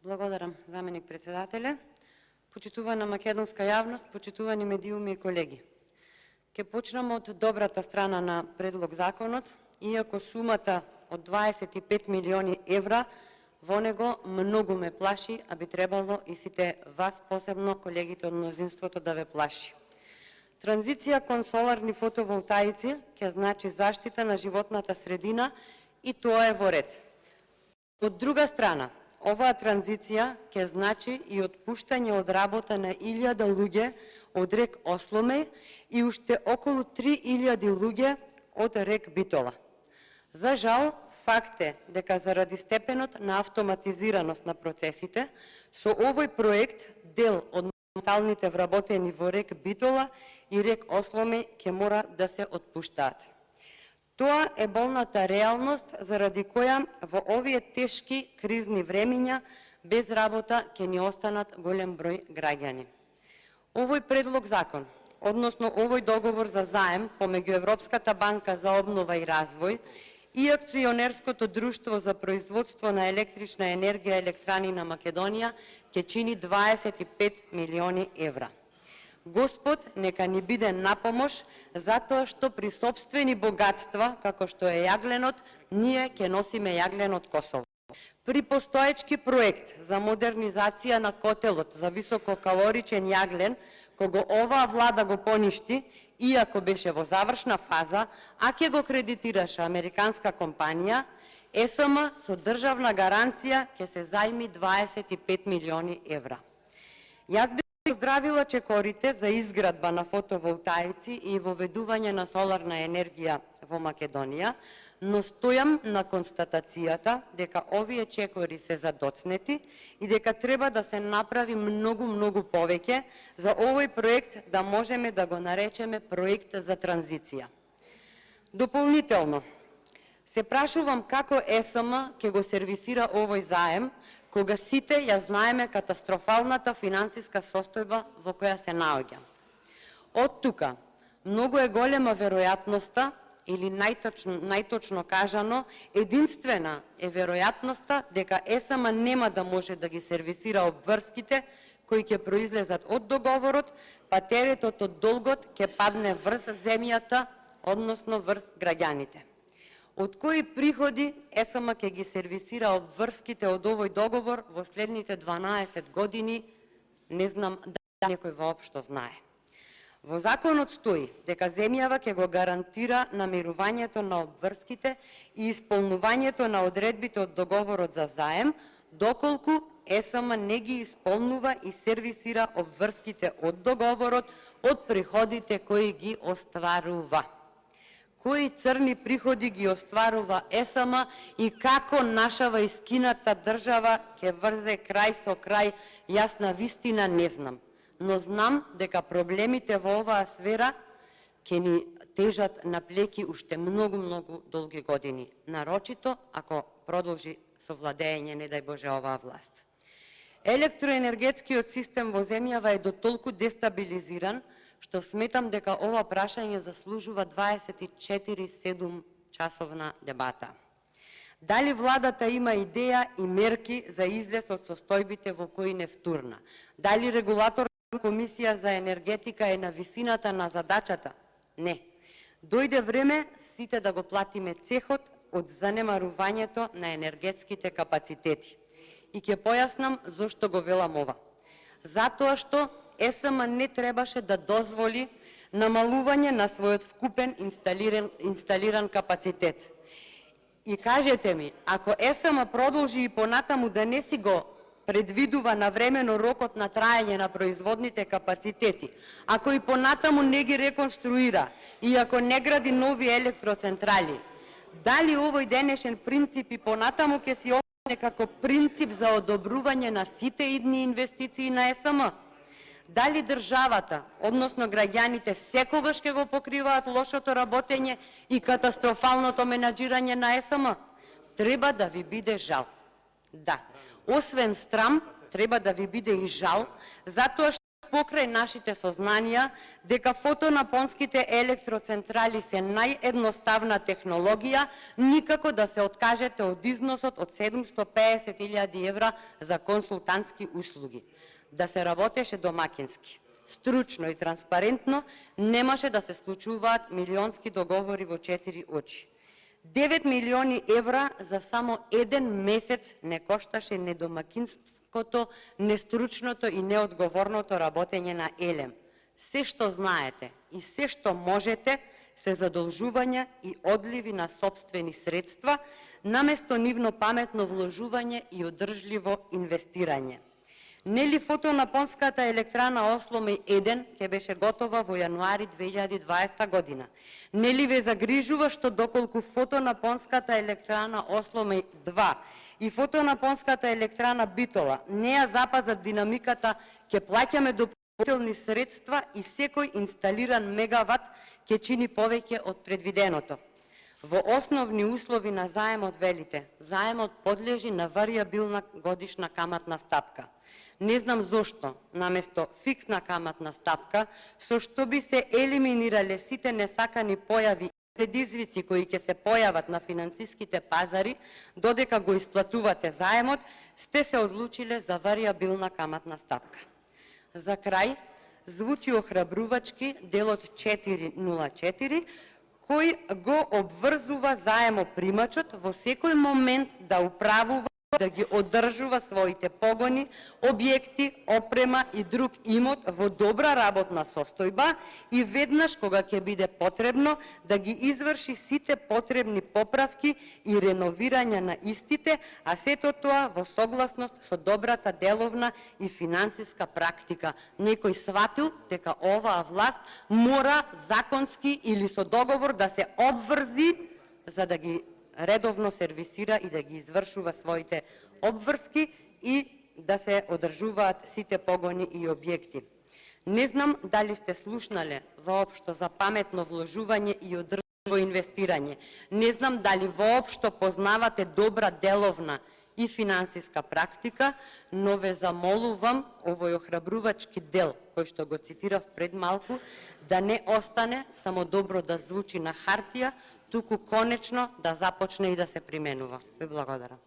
Благодарам, заменик председателе. Почитувана македонска јавност, почитувани медиуми и колеги. Ке почнам од добрата страна на предлог законот, иако сумата од 25 милиони евра во него многу ме плаши, а би требало и сите вас, посебно колегите од мнозинството, да ве плаши. Транзиција кон соларни фотоволтаици ќе значи заштита на животната средина и тоа е во ред. Од друга страна, оваа транзиција ќе значи и отпуштање од работа на 1000 луѓе од рек Осломеј и уште околу 3000 луѓе од рек Битола. За жал, факт е дека заради степенот на автоматизираност на процесите, со овој проект дел од металните вработени во рек Битола и рек Осломеј ќе мора да се отпуштаат. Тоа е болната реалност заради која во овие тешки кризни времиња без работа ќе ни останат голем број граѓани. Овој предлог закон, односно овој договор за заем помеѓу Европската банка за обнова и развој и Акционерското друштво за производство на електрична енергија Електрани на Македонија ќе чини 25 милиони евра. Господ нека ни биде напомош, затоа што при сопствени богатства, како што е јагленот, ние ќе носиме јагленот Косово. При постоечки проект за модернизација на котелот за висококалоричен јаглен, кого оваа влада го поништи, иако беше во завршна фаза, а ќе го кредитираше американска компанија, ЕСМ со државна гаранција ќе се зајми 25 милиони евра. Јас би поздравила чекорите за изградба на фотоволтаици и воведување на соларна енергија во Македонија, но стојам на констатацијата дека овие чекори се задоцнети и дека треба да се направи многу повеќе за овој проект да можеме да го наречеме проект за транзиција. Дополнително, се прашувам како ЕСМ ќе го сервисира овој заем, кога сите ја знаеме катастрофалната финансиска состојба во која се наоѓа. Од тука, многу е голема веројатноста, или најточно кажано, единствена е веројатноста дека ЕСМ нема да може да ги сервисира обврските кои ќе произлезат од договорот, па теретот од долгот ќе падне врз земјата, односно врз граѓаните. Од кои приходи ЕСМ ќе ги сервисира обврските од овој договор во следните 12 години, не знам да некој воопшто знае. Во законот стои дека земјава ќе го гарантира намирувањето на обврските и исполнувањето на одредбите од договорот за заем, доколку ЕСМ не ги исполнува и сервисира обврските од договорот од приходите кои ги остварува. Кои црни приходи ги остварува ЕСМ и како нашава искината држава ќе врзе крај со крај, јас на вистина не знам. Но знам дека проблемите во оваа сфера ќе ни тежат на плеки уште многу долги години, нарочито ако продолжи со владење, не дај Боже, оваа власт. Електроенергетскиот систем во земјава е дотолку дестабилизиран, што сметам дека ова прашање заслужува 24/7 часовна дебата. Дали владата има идеја и мерки за излез од состојбите во кои не втурна? Дали регулатор Комисија за енергетика е на висината на задачата? Не. Дојде време сите да го платиме цехот од занемарувањето на енергетските капацитети. И ќе појаснам зошто го велам ова. Затоа што ЕСМ не требаше да дозволи намалување на својот вкупен инсталиран капацитет. И кажете ми, ако ЕСМ продолжи и понатаму да не си го предвидува навремено рокот на траење на производните капацитети, ако и понатаму не ги реконструира и ако не гради нови електроцентрали, дали овој денешен принцип и понатаму ќе си остане како принцип за одобрување на сите идни инвестиции на ЕСМ? Дали државата, односно граѓаните, секогаш ќе го покриваат лошото работење и катастрофалното менаџирање на ЕСМ? Треба да ви биде жал. Да. Освен страм, треба да ви биде и жал, затоа што покрај нашите сознанија дека фотонапонските електроцентрали се наједноставна технологија, никако да се откажете од износот од 750.000 евра за консултантски услуги. Да се работеше домакински, стручно и транспарентно, немаше да се случуваат милионски договори во 4 очи. 9 милиони евра за само еден месец не кошташе недомакинското, нестручното и неодговорното работење на Елем. Се што знаете и се што можете се задолжувања и одливи на сопствени средства, наместо нивно паметно вложување и одржливо инвестирање. Нели фотонапонската електрана Осломеј 1 ќе беше готова во јануари 2020 година? Нели ве загрижува што доколку фотонапонската електрана Осломеј 2 и фотонапонската електрана Битола не ја запазат динамиката, ќе плаќаме дополнителни средства и секој инсталиран мегават ќе чини повеќе од предвиденото? Во основни услови на заемот велите, заемот подлежи на варијабилна годишна каматна стапка. Не знам зошто, наместо фиксна каматна стапка, со што би се елиминирале сите несакани појави и предизвици кои ќе се појават на финансиските пазари, додека го исплатувате заемот, сте се одлучиле за варијабилна каматна стапка. За крај, звучи охрабрувачки делот 404, кој го обврзува заемопримачот во секој момент да управува, да ги одржува своите погони, објекти, опрема и друг имот во добра работна состојба и веднаш кога ќе биде потребно да ги изврши сите потребни поправки и реновирање на истите, а сето тоа во согласност со добрата деловна и финансиска практика. Некој сватил дека оваа власт мора законски или со договор да се обврзи за да ги редовно сервисира и да ги извршува своите обврски и да се одржуваат сите погони и објекти. Не знам дали сте слушнале воопшто за паметно вложување и одржливо инвестирање. Не знам дали воопшто познавате добра деловна и финансиска практика, но ве замолувам овој охрабрувачки дел, кој што го цитирав пред малку, да не остане само добро да звучи на хартија, туку конечно да започне и да се применува. Ви благодарам.